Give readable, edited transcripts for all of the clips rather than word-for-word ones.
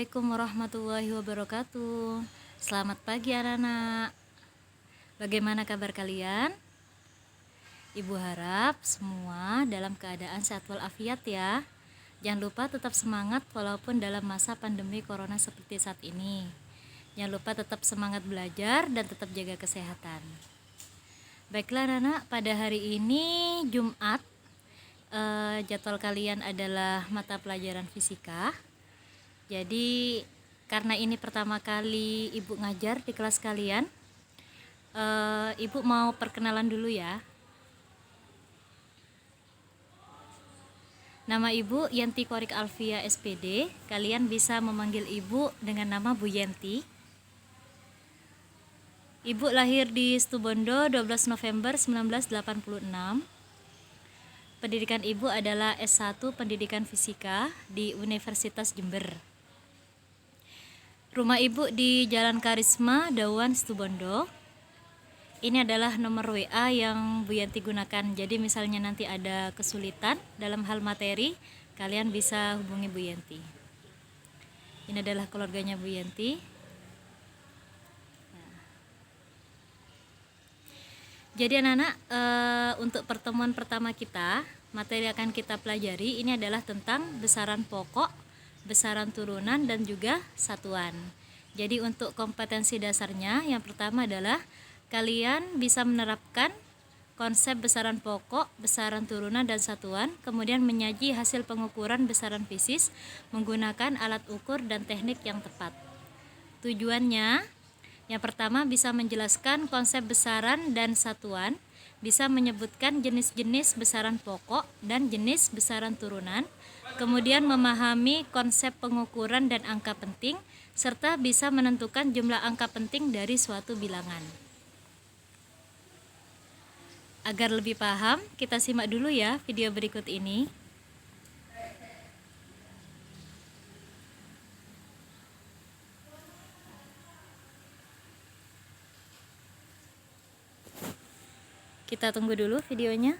Assalamualaikum warahmatullahi wabarakatuh. Selamat pagi anak-anak. Bagaimana kabar kalian? Ibu harap semua dalam keadaan sehat walafiat ya. Jangan lupa tetap semangat walaupun dalam masa pandemi corona seperti saat ini. Jangan lupa tetap semangat belajar dan tetap jaga kesehatan. Baiklah anak-anak, pada hari ini Jumat jadwal kalian adalah mata pelajaran fisika. Jadi karena ini pertama kali ibu ngajar di kelas kalian, ibu mau perkenalan dulu ya. Nama ibu Yenti Korik Alfia SPD. Kalian bisa memanggil ibu dengan nama Bu Yenti. Ibu lahir di Situbondo 12 November 1986. Pendidikan ibu adalah S1 Pendidikan Fisika di Universitas Jember. Rumah ibu di Jalan Karisma, Dawan, Situbondo. Ini adalah nomor WA yang Bu Yanti gunakan. Jadi misalnya nanti ada kesulitan dalam hal materi, kalian bisa hubungi Bu Yanti. Ini adalah keluarganya Bu Yanti. Jadi anak-anak, untuk pertemuan pertama kita, materi akan kita pelajari ini adalah tentang besaran pokok, besaran turunan, dan juga satuan. Jadi untuk kompetensi dasarnya, yang pertama adalah kalian bisa menerapkan konsep besaran pokok, besaran turunan, dan satuan, kemudian menyaji hasil pengukuran besaran fisis menggunakan alat ukur dan teknik yang tepat. Tujuannya, yang pertama bisa menjelaskan konsep besaran dan satuan, bisa menyebutkan jenis-jenis besaran pokok dan jenis besaran turunan, kemudian memahami konsep pengukuran dan angka penting, serta bisa menentukan jumlah angka penting dari suatu bilangan. Agar lebih paham, kita simak dulu ya video berikut ini. Kita tunggu dulu videonya.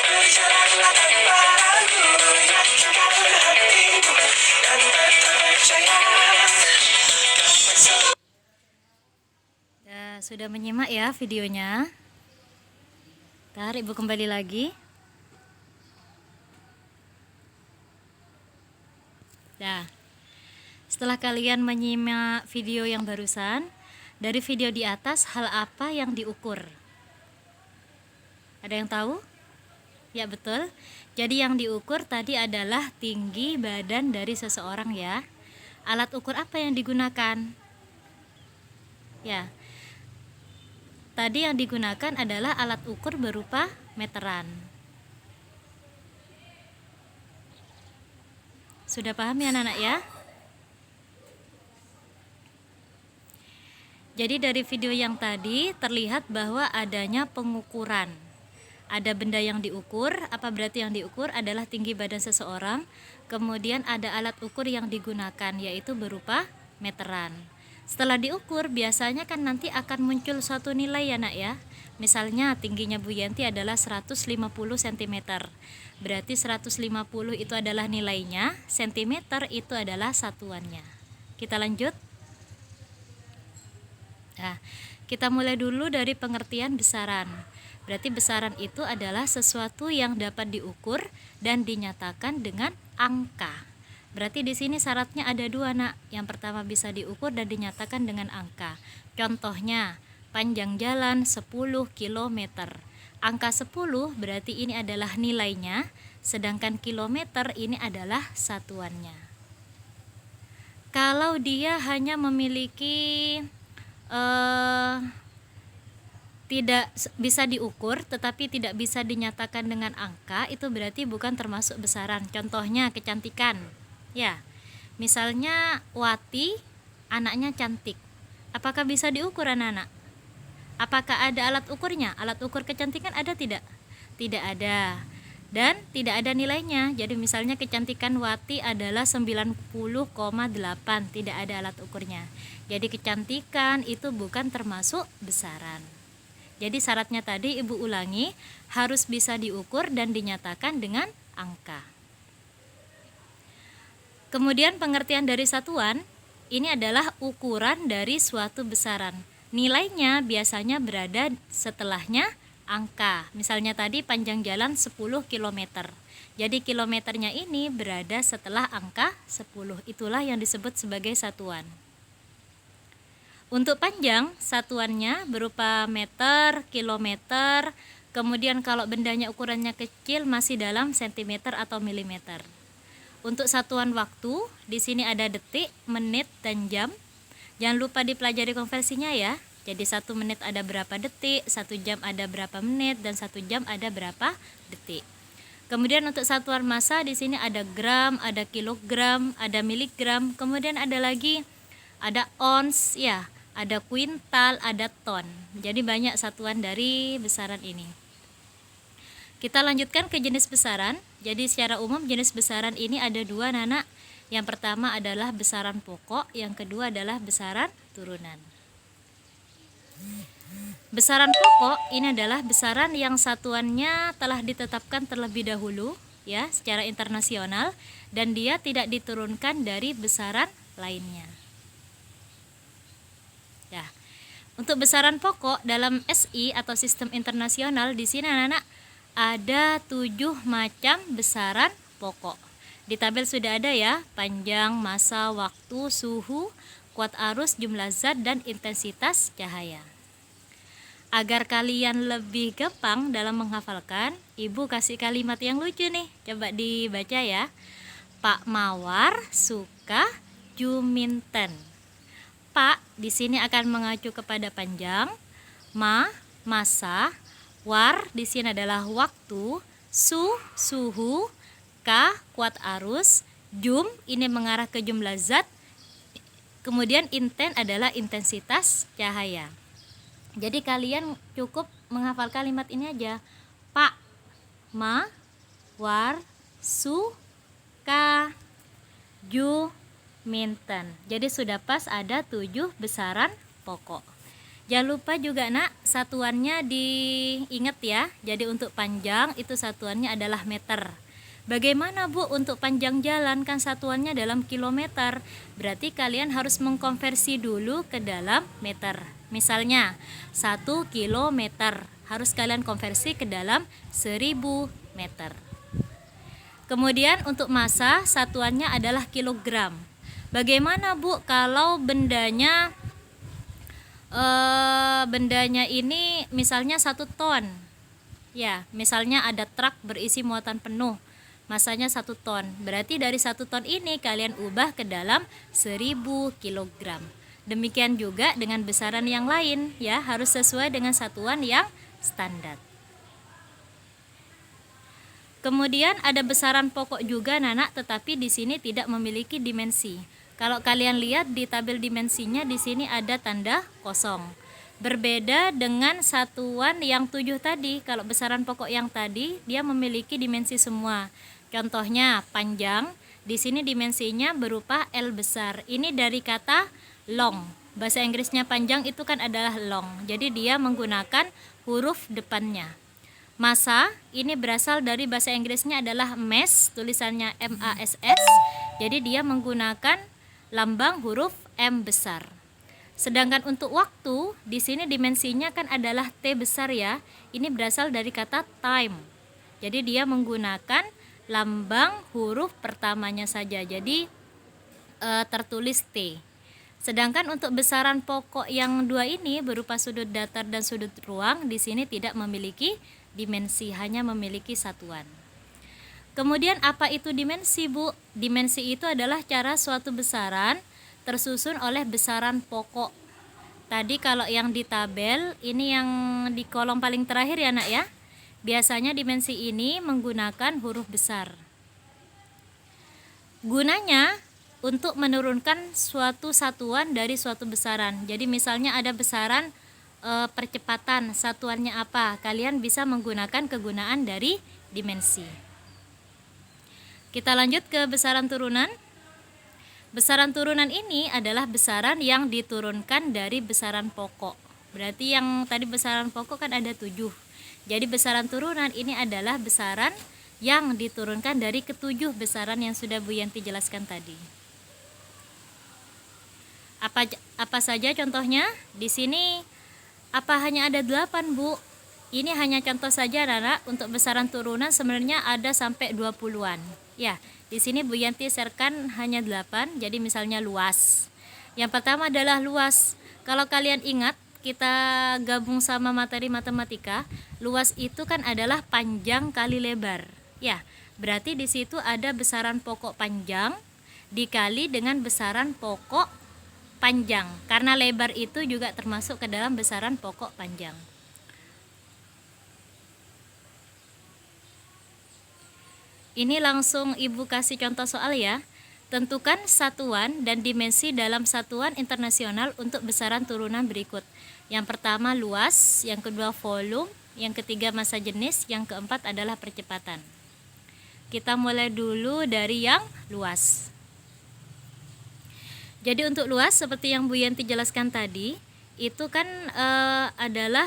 Berjalanlah tanpa ragu, yakinkan hatimu dan tetap percaya. Sudah menyimak ya videonya. Ntar Ibu kembali lagi. Nah, setelah kalian menyimak video yang barusan, dari video di atas hal apa yang diukur? Ada yang tahu? Ya betul. Jadi yang diukur tadi adalah tinggi badan dari seseorang ya. Alat ukur apa yang digunakan? Ya. Tadi yang digunakan adalah alat ukur berupa meteran. Sudah paham ya anak-anak ya? Jadi dari video yang tadi terlihat bahwa adanya pengukuran. Ada benda yang diukur, apa berarti yang diukur adalah tinggi badan seseorang. Kemudian ada alat ukur yang digunakan, yaitu berupa meteran. Setelah diukur, biasanya kan nanti akan muncul suatu nilai ya nak ya. Misalnya tingginya Bu Yanti adalah 150 cm. Berarti 150 itu adalah nilainya, cm itu adalah satuannya. Kita lanjut. Nah, kita mulai dulu dari pengertian besaran. Berarti besaran itu adalah sesuatu yang dapat diukur dan dinyatakan dengan angka. Berarti di sini syaratnya ada dua nak. Yang pertama bisa diukur dan dinyatakan dengan angka. Contohnya, panjang jalan 10 km. Angka 10 berarti ini adalah nilainya, sedangkan kilometer ini adalah satuannya. Kalau dia hanya memiliki tidak bisa diukur tetapi tidak bisa dinyatakan dengan angka, itu berarti bukan termasuk besaran. Contohnya kecantikan. Ya. Misalnya Wati anaknya cantik. Apakah bisa diukur anak-anak? Apakah ada alat ukurnya? Alat ukur kecantikan ada tidak? Tidak ada. Dan tidak ada nilainya. Jadi misalnya kecantikan Wati adalah 90,8, tidak ada alat ukurnya. Jadi kecantikan itu bukan termasuk besaran. Jadi syaratnya tadi Ibu ulangi, harus bisa diukur dan dinyatakan dengan angka. Kemudian pengertian dari satuan, ini adalah ukuran dari suatu besaran. Nilainya biasanya berada setelahnya angka. Misalnya tadi panjang jalan 10 km. Jadi kilometernya ini berada setelah angka 10. Itulah yang disebut sebagai satuan. Untuk panjang, satuannya berupa meter, kilometer. Kemudian kalau bendanya ukurannya kecil masih dalam sentimeter atau milimeter. Untuk satuan waktu, di sini ada detik, menit, dan jam. Jangan lupa dipelajari konversinya ya. Jadi 1 menit ada berapa detik, 1 jam ada berapa menit, dan 1 jam ada berapa detik. Kemudian untuk satuan massa di sini ada gram, ada kilogram, ada miligram. Kemudian ada lagi ada ons, ya, ada kuintal, ada ton. Jadi banyak satuan dari besaran ini. Kita lanjutkan ke jenis besaran. Jadi secara umum jenis besaran ini ada dua anak. Yang pertama adalah besaran pokok, yang kedua adalah besaran turunan. Besaran pokok ini adalah besaran yang satuannya telah ditetapkan terlebih dahulu ya secara internasional dan dia tidak diturunkan dari besaran lainnya. Ya. Untuk besaran pokok dalam SI atau sistem internasional di sini anak-anak ada 7 macam besaran pokok. Di tabel sudah ada ya, panjang, massa, waktu, suhu, kuat arus, jumlah zat, dan intensitas cahaya. Agar kalian lebih gampang dalam menghafalkan, Ibu kasih kalimat yang lucu nih. Coba dibaca ya. Pak Mawar suka juminten. Pak di sini akan mengacu kepada panjang, massa, war di sini adalah waktu, suhu, K kuat arus, jum ini mengarah ke jumlah zat, kemudian inten adalah intensitas cahaya. Jadi kalian cukup menghafal kalimat ini aja. Pak, ma, war, su, ka, ju, minten. Jadi sudah pas ada 7 besaran pokok. Jangan lupa juga nak, satuannya diingat ya. Jadi untuk panjang itu satuannya adalah meter. Bagaimana Bu untuk panjang jalan, kan satuannya dalam kilometer. Berarti kalian harus mengkonversi dulu ke dalam meter. Misalnya 1 kilometer harus kalian konversi ke dalam 1000 meter. Kemudian untuk massa satuannya adalah kilogram. Bagaimana Bu kalau bendanya ini misalnya 1 ton, ya misalnya ada truk berisi muatan penuh, masanya 1 ton, berarti dari 1 ton ini kalian ubah ke dalam 1000 kilogram. Demikian juga dengan besaran yang lain, ya harus sesuai dengan satuan yang standar. Kemudian ada besaran pokok juga Nana, tetapi di sini tidak memiliki dimensi. Kalau kalian lihat di tabel dimensinya di sini ada tanda kosong. Berbeda dengan satuan yang 7 tadi. Kalau besaran pokok yang tadi dia memiliki dimensi semua. Contohnya panjang, di sini dimensinya berupa L besar. Ini dari kata long. Bahasa Inggrisnya panjang itu kan adalah long. Jadi dia menggunakan huruf depannya. Massa ini berasal dari bahasa Inggrisnya adalah mass, tulisannya MASS. Jadi dia menggunakan lambang huruf M besar. Sedangkan untuk waktu, di sini dimensinya kan adalah T besar ya. Ini berasal dari kata time. Jadi dia menggunakan lambang huruf pertamanya saja. Jadi tertulis T. Sedangkan untuk besaran pokok yang 2 ini berupa sudut datar dan sudut ruang, di sini tidak memiliki dimensi, hanya memiliki satuan. Kemudian apa itu dimensi Bu? Dimensi itu adalah cara suatu besaran tersusun oleh besaran pokok. Tadi kalau yang di tabel, ini yang di kolom paling terakhir ya nak ya. Biasanya dimensi ini menggunakan huruf besar. Gunanya untuk menurunkan suatu satuan dari suatu besaran. Jadi misalnya ada besaran percepatan, satuannya apa? Kalian bisa menggunakan kegunaan dari dimensi. Kita lanjut ke besaran turunan. Besaran turunan ini adalah besaran yang diturunkan dari besaran pokok. Berarti yang tadi besaran pokok kan ada 7. Jadi besaran turunan ini adalah besaran yang diturunkan dari ke-7 besaran yang sudah Bu Yanti jelaskan tadi. Apa saja contohnya? Di sini apa hanya ada 8 Bu? Ini hanya contoh saja Nana. Untuk besaran turunan sebenarnya ada sampai 20-an. Ya, di sini Bu Yanti sharekan hanya 8. Jadi misalnya luas. Yang pertama adalah luas. Kalau kalian ingat, kita gabung sama materi matematika, luas itu kan adalah panjang kali lebar. Ya, berarti di situ ada besaran pokok panjang dikali dengan besaran pokok panjang. Karena lebar itu juga termasuk ke dalam besaran pokok panjang. Ini langsung Ibu kasih contoh soal ya. Tentukan satuan dan dimensi dalam satuan internasional untuk besaran turunan berikut. Yang pertama luas, yang kedua volume, yang ketiga massa jenis, yang keempat adalah percepatan. Kita mulai dulu dari yang luas. Jadi untuk luas seperti yang Bu Yanti jelaskan tadi, itu kan adalah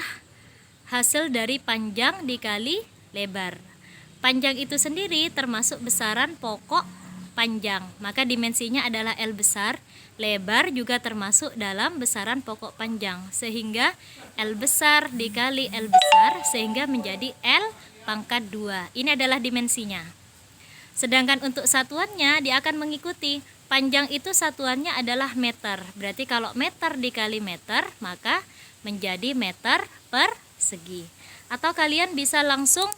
hasil dari panjang dikali lebar. Panjang itu sendiri termasuk besaran pokok panjang, maka dimensinya adalah L besar. Lebar juga termasuk dalam besaran pokok panjang, sehingga L besar dikali L besar sehingga menjadi L pangkat 2. Ini adalah dimensinya. Sedangkan untuk satuannya dia akan mengikuti. Panjang itu satuannya adalah meter. Berarti kalau meter dikali meter maka menjadi meter persegi. Atau kalian bisa langsung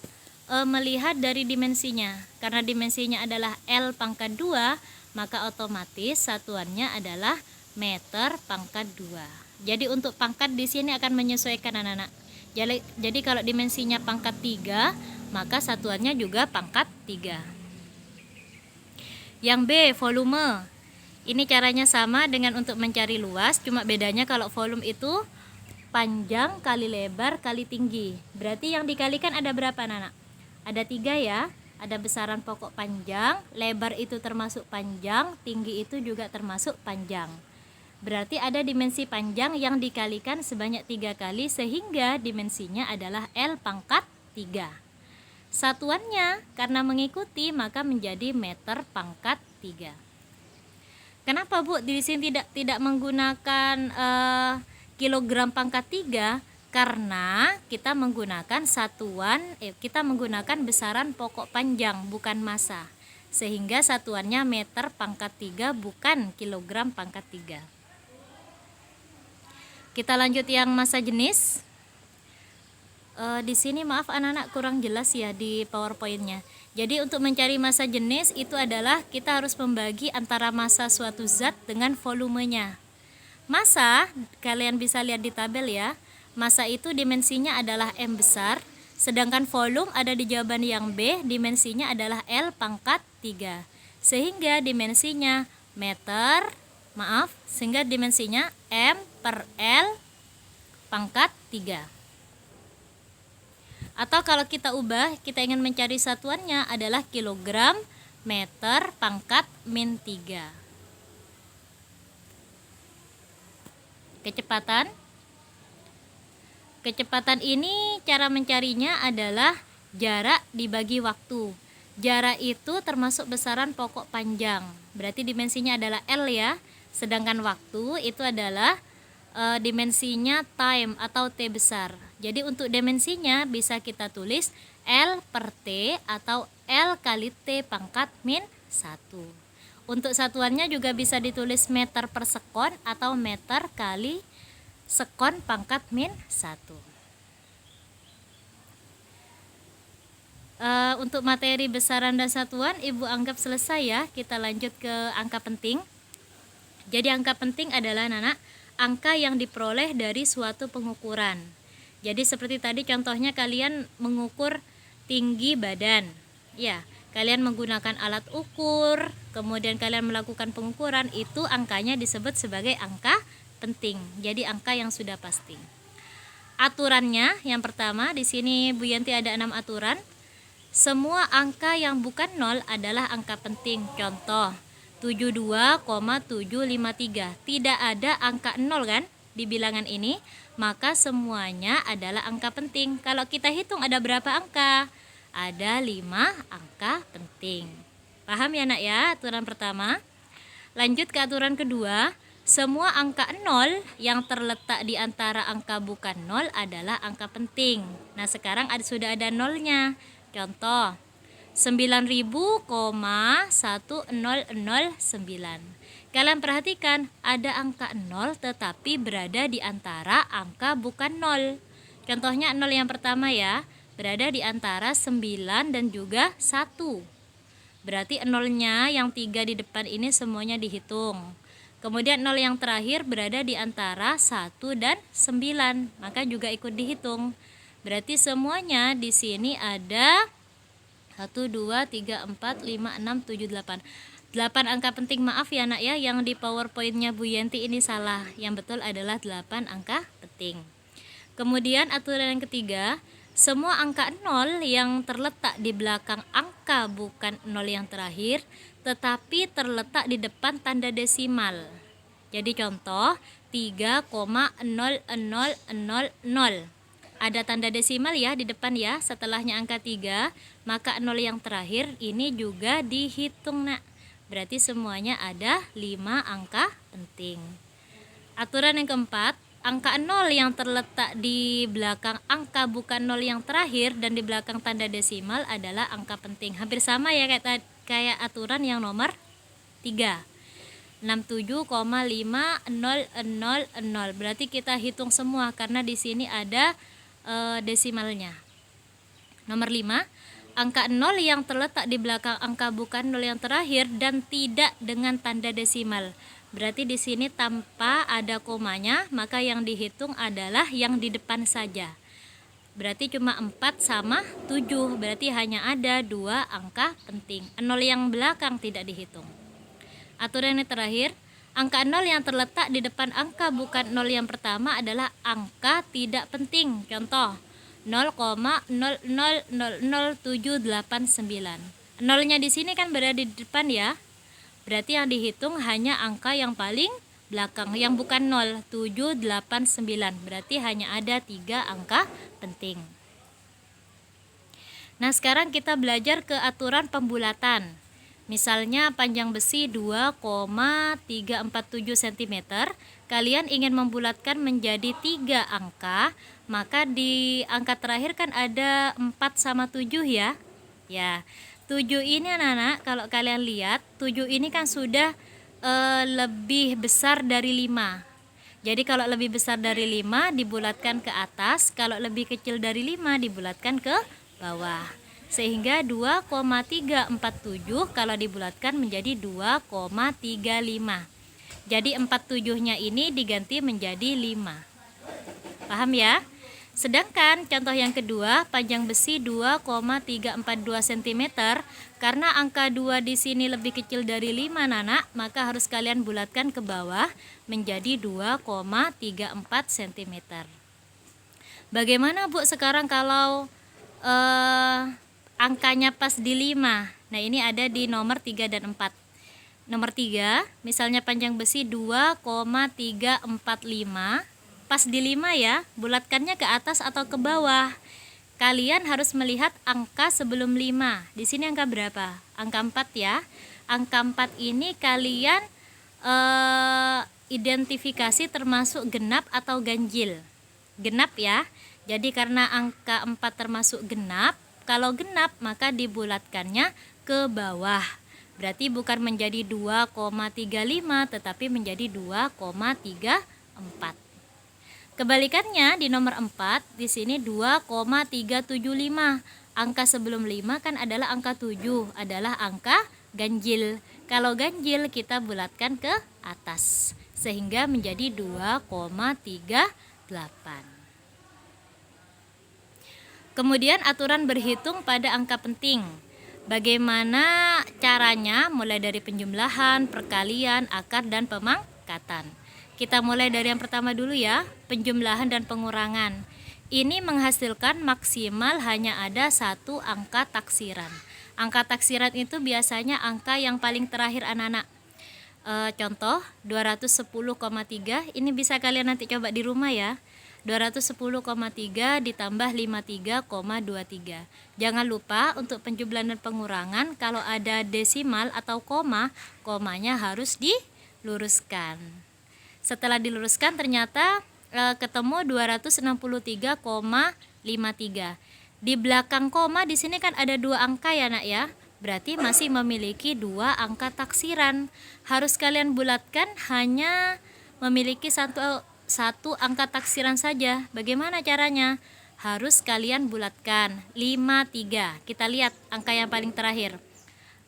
melihat dari dimensinya. Karena dimensinya adalah L pangkat 2, maka otomatis satuannya adalah meter pangkat 2. Jadi untuk pangkat di sini akan menyesuaikan anak-anak. Jadi kalau dimensinya pangkat 3, maka satuannya juga pangkat 3. Yang B, volume. Ini caranya sama dengan untuk mencari luas, cuma bedanya kalau volume itu panjang kali lebar kali tinggi. Berarti yang dikalikan ada berapa anak? Ada 3 ya. Ada besaran pokok panjang, lebar itu termasuk panjang, tinggi itu juga termasuk panjang. Berarti ada dimensi panjang yang dikalikan sebanyak 3 kali sehingga dimensinya adalah L pangkat 3. Satuannya karena mengikuti maka menjadi meter pangkat 3. Kenapa Bu di sini tidak menggunakan kilogram pangkat 3? Karena kita menggunakan kita menggunakan besaran pokok panjang bukan massa. Sehingga satuannya meter pangkat 3 bukan kilogram pangkat 3. Kita lanjut yang massa jenis. Di sini maaf anak-anak kurang jelas ya di PowerPoint-nya. Jadi untuk mencari massa jenis itu adalah kita harus membagi antara massa suatu zat dengan volumenya. Massa, kalian bisa lihat di tabel ya. Massa itu dimensinya adalah M besar, sedangkan volume ada di jawaban yang B, dimensinya adalah L pangkat 3. Sehingga dimensinya sehingga dimensinya M per L pangkat 3. Atau kalau kita ubah, kita ingin mencari satuannya adalah kilogram meter pangkat min 3. Kecepatan ini cara mencarinya adalah jarak dibagi waktu. Jarak itu termasuk besaran pokok panjang. Berarti dimensinya adalah L ya. Sedangkan waktu itu adalah dimensinya time atau T besar. Jadi untuk dimensinya bisa kita tulis L per T atau L kali T pangkat min 1. Untuk satuannya juga bisa ditulis meter per sekon atau meter kali sekon pangkat min 1. Untuk materi besaran dan satuan Ibu anggap selesai ya. Kita lanjut ke angka penting. Jadi angka penting adalah angka yang diperoleh dari suatu pengukuran. Jadi seperti tadi contohnya kalian mengukur tinggi badan. Ya, kalian menggunakan alat ukur, kemudian kalian melakukan pengukuran, itu angkanya disebut sebagai angka penting. Jadi angka yang sudah pasti. Aturannya yang pertama di sini Bu Yanti ada 6 aturan. Semua angka yang bukan 0 adalah angka penting. Contoh 72,753. Tidak ada angka 0 kan di bilangan ini, maka semuanya adalah angka penting. Kalau kita hitung ada berapa angka? Ada 5 angka penting. Paham ya nak ya aturan pertama? Lanjut ke aturan kedua. Semua angka 0 yang terletak di antara angka bukan 0 adalah angka penting. Nah sekarang sudah ada nolnya. Contoh 90,1009. Kalian perhatikan ada angka 0 tetapi berada di antara angka bukan 0. Contohnya 0 yang pertama ya, berada di antara 9 dan juga 1. Berarti 0-nya yang 3 di depan ini semuanya dihitung. Kemudian 0 yang terakhir berada di antara 1 dan 9, maka juga ikut dihitung. Berarti semuanya di sini ada 1, 2, 3, 4, 5, 6, 7, 8. 8 angka penting, maaf ya nak ya, yang di PowerPoint-nya Bu Yanti ini salah. Yang betul adalah 8 angka penting. Kemudian aturan yang ketiga, semua angka 0 yang terletak di belakang angka bukan 0 yang terakhir, tetapi terletak di depan tanda desimal. Jadi contoh 3,00000. Ada tanda desimal ya di depan ya, setelahnya angka 3, maka 0 yang terakhir ini juga dihitung nak. Berarti semuanya ada 5 angka penting. Aturan yang keempat, angka 0 yang terletak di belakang angka bukan 0 yang terakhir dan di belakang tanda desimal adalah angka penting. Hampir sama ya kayak aturan yang nomor 3. 67,5000. Berarti kita hitung semua karena di sini ada desimalnya. Nomor 5, angka 0 yang terletak di belakang angka bukan 0 yang terakhir dan tidak dengan tanda desimal. Berarti di sini tanpa ada komanya, maka yang dihitung adalah yang di depan saja. Berarti cuma 4 sama 7, berarti hanya ada 2 angka penting. 0 yang belakang tidak dihitung. Aturan yang terakhir, angka 0 yang terletak di depan angka bukan 0 yang pertama adalah angka tidak penting. Contoh 0,000789. Nolnya di sini kan berada di depan ya. Berarti yang dihitung hanya angka yang paling belakang yang bukan 0, 7, 8, 9. Berarti hanya ada 3 angka penting. Nah, sekarang kita belajar ke aturan pembulatan. Misalnya panjang besi 2,347 cm, kalian ingin membulatkan menjadi 3 angka, maka di angka terakhir kan ada 4 sama 7 ya. Ya, 7 ini anak-anak, kalau kalian lihat 7 ini kan sudah lebih besar dari 5. Jadi kalau lebih besar dari 5 dibulatkan ke atas, kalau lebih kecil dari 5 dibulatkan ke bawah. Sehingga 2,347 kalau dibulatkan menjadi 2,35. Jadi 47-nya ini diganti menjadi 5. Paham ya? Sedangkan contoh yang kedua, panjang besi 2,342 cm, karena angka 2 di sini lebih kecil dari 5 Nana, maka harus kalian bulatkan ke bawah menjadi 2,34 cm. Bagaimana Bu sekarang kalau angkanya pas di 5? Nah, ini ada di nomor 3 dan 4. Nomor 3, misalnya panjang besi 2,345, pas di 5 ya, bulatkannya ke atas atau ke bawah. Kalian harus melihat angka sebelum 5. Di sini angka berapa? Angka 4 ya. Angka 4 ini kalian identifikasi termasuk genap atau ganjil. Genap ya. Jadi karena angka 4 termasuk genap, kalau genap maka dibulatkannya ke bawah. Berarti bukan menjadi 2,35 tetapi menjadi 2,34. Kebalikannya di nomor 4, di sini 2,375. Angka sebelum 5 kan adalah angka 7, adalah angka ganjil. Kalau ganjil kita bulatkan ke atas sehingga menjadi 2,38. Kemudian aturan berhitung pada angka penting. Bagaimana caranya mulai dari penjumlahan, perkalian, akar, dan pemangkatan. Kita mulai dari yang pertama dulu ya, penjumlahan dan pengurangan. Ini menghasilkan maksimal hanya ada 1 angka taksiran. Angka taksiran itu biasanya angka yang paling terakhir anak-anak. Contoh 210,3, ini bisa kalian nanti coba di rumah ya. 210,3 ditambah 53,23. Jangan lupa untuk penjumlahan dan pengurangan kalau ada desimal atau koma, komanya harus diluruskan. Setelah diluruskan ternyata ketemu 263,53. Di belakang koma di sini kan ada 2 angka ya nak ya. Berarti masih memiliki 2 angka taksiran. Harus kalian bulatkan hanya memiliki satu angka taksiran saja. Bagaimana caranya? Harus kalian bulatkan 53. Kita lihat angka yang paling terakhir.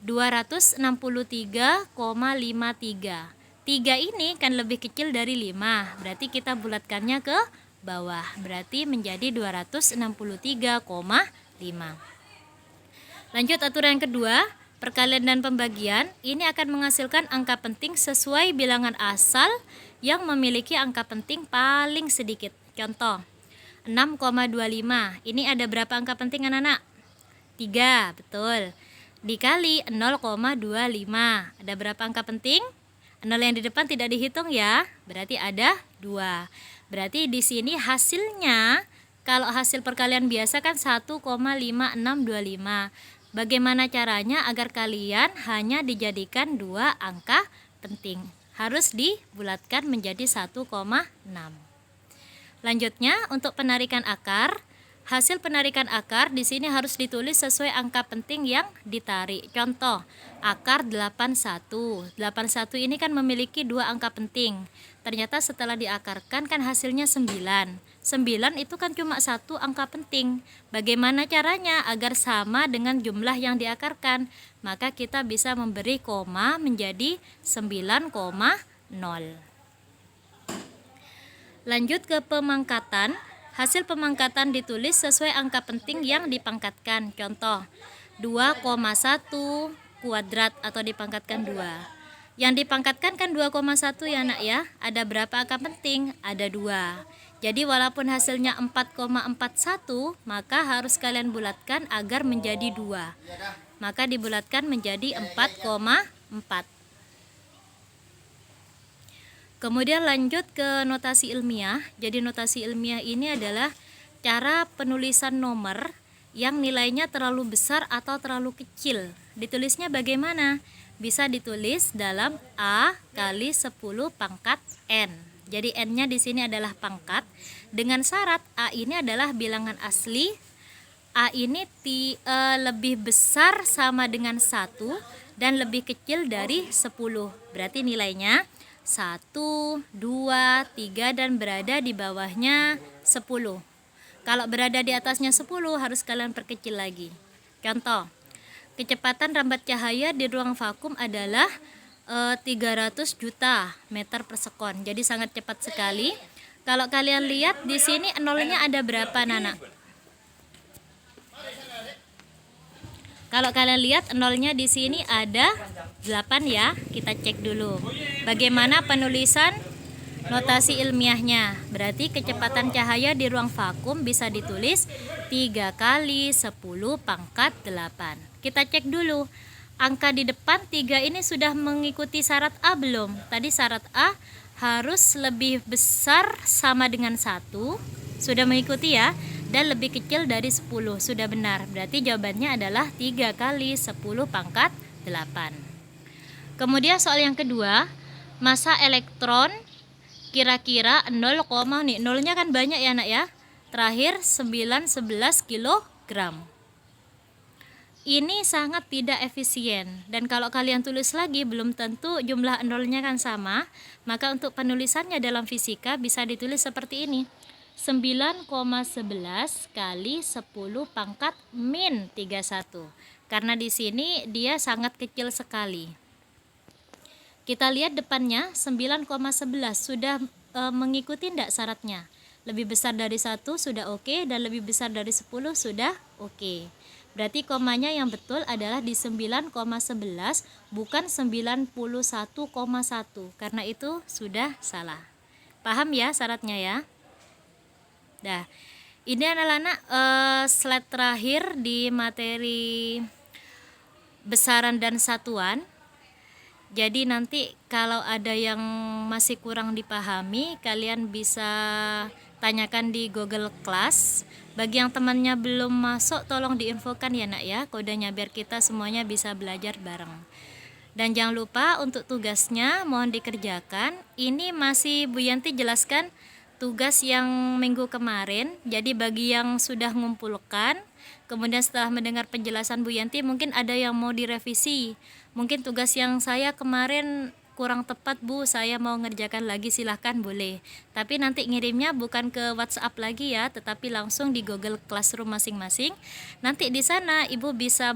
263,53. 3 ini kan lebih kecil dari 5, berarti kita bulatkannya ke bawah, berarti menjadi 263,5. Lanjut aturan yang kedua, perkalian dan pembagian. Ini akan menghasilkan angka penting sesuai bilangan asal yang memiliki angka penting paling sedikit. Contoh 6,25, ini ada berapa angka penting anak-anak? 3, betul. Dikali 0,25, ada berapa angka penting? 0 yang di depan tidak dihitung ya, berarti ada 2. Berarti di sini hasilnya, kalau hasil perkalian biasa kan 1,5625. Bagaimana caranya agar kalian hanya dijadikan 2 angka penting? Harus dibulatkan menjadi 1,6. Lanjutnya untuk penarikan akar. Hasil penarikan akar di sini harus ditulis sesuai angka penting yang ditarik. Contoh, akar 81. 81 ini kan memiliki 2 angka penting. Ternyata setelah diakarkan kan hasilnya 9. 9 itu kan cuma 1 angka penting. Bagaimana caranya agar sama dengan jumlah yang diakarkan? Maka kita bisa memberi koma menjadi 9,0. Lanjut ke pemangkatan. Hasil pemangkatan ditulis sesuai angka penting yang dipangkatkan. Contoh 2,1 kuadrat atau dipangkatkan 2. Yang dipangkatkan kan 2,1 ya nak ya. Ada berapa angka penting? Ada 2. Jadi walaupun hasilnya 4,41, maka harus kalian bulatkan agar menjadi 2. Maka dibulatkan menjadi 4,4. Kemudian lanjut ke notasi ilmiah. Jadi notasi ilmiah ini adalah cara penulisan nomor yang nilainya terlalu besar atau terlalu kecil. Ditulisnya bagaimana? Bisa ditulis dalam A kali 10 pangkat N. Jadi N-nya di sini adalah pangkat. Dengan syarat A ini adalah bilangan asli. A ini lebih besar sama dengan 1 dan lebih kecil dari 10. Berarti nilainya 1, 2, 3 dan berada di bawahnya 10. Kalau berada di atasnya 10 harus kalian perkecil lagi. Contoh, kecepatan rambat cahaya di ruang vakum adalah 300 juta meter per sekon. Jadi sangat cepat sekali. Kalau kalian lihat di sini nolnya ada berapa, Nana? Kalau kalian lihat nolnya di sini ada 8 ya. Kita cek dulu. Bagaimana penulisan notasi ilmiahnya? Berarti kecepatan cahaya di ruang vakum bisa ditulis 3 kali 10 pangkat 8. Kita cek dulu. Angka di depan 3 ini sudah mengikuti syarat A belum? Tadi syarat A harus lebih besar sama dengan 1. Sudah mengikuti ya. Dan lebih kecil dari 10. Sudah benar. Berarti jawabannya adalah 3 kali 10 pangkat 8. Kemudian soal yang kedua, massa elektron kira-kira 0, nih nolnya kan banyak ya nak ya. Terakhir 911 kilogram. Ini sangat tidak efisien. Dan kalau kalian tulis lagi belum tentu jumlah nolnya kan sama. Maka untuk penulisannya dalam fisika bisa ditulis seperti ini. 9,11 kali 10 pangkat min 31. Karena di sini dia sangat kecil sekali. Kita lihat depannya 9,11 sudah mengikuti tidak syaratnya. Lebih besar dari 1 sudah oke dan lebih besar dari 10 sudah oke. Berarti komanya yang betul adalah di 9,11 bukan 91,1 karena itu sudah salah. Paham ya syaratnya ya? Nah, ini adalah slide terakhir di materi besaran dan satuan. Jadi nanti kalau ada yang masih kurang dipahami, kalian bisa tanyakan di Google Class. Bagi yang temannya belum masuk, tolong diinfokan ya nak ya kodenya biar kita semuanya bisa belajar bareng. Dan jangan lupa untuk tugasnya mohon dikerjakan. Ini masih Bu Yanti jelaskan tugas yang minggu kemarin. Jadi bagi yang sudah mengumpulkan, kemudian setelah mendengar penjelasan Bu Yanti mungkin ada yang mau direvisi. Mungkin tugas yang saya kemarin kurang tepat Bu, saya mau ngerjakan lagi, silahkan boleh. Tapi nanti ngirimnya bukan ke WhatsApp lagi ya, tetapi langsung di Google Classroom masing-masing. Nanti di sana Ibu bisa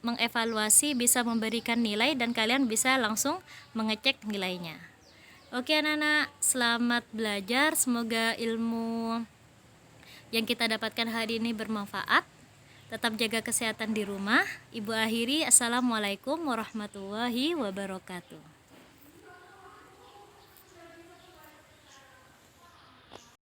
mengevaluasi, bisa memberikan nilai dan kalian bisa langsung mengecek nilainya. Oke anak-anak, selamat belajar. Semoga ilmu yang kita dapatkan hari ini bermanfaat. Tetap jaga kesehatan di rumah. Ibu akhiri, Assalamualaikum warahmatullahi wabarakatuh.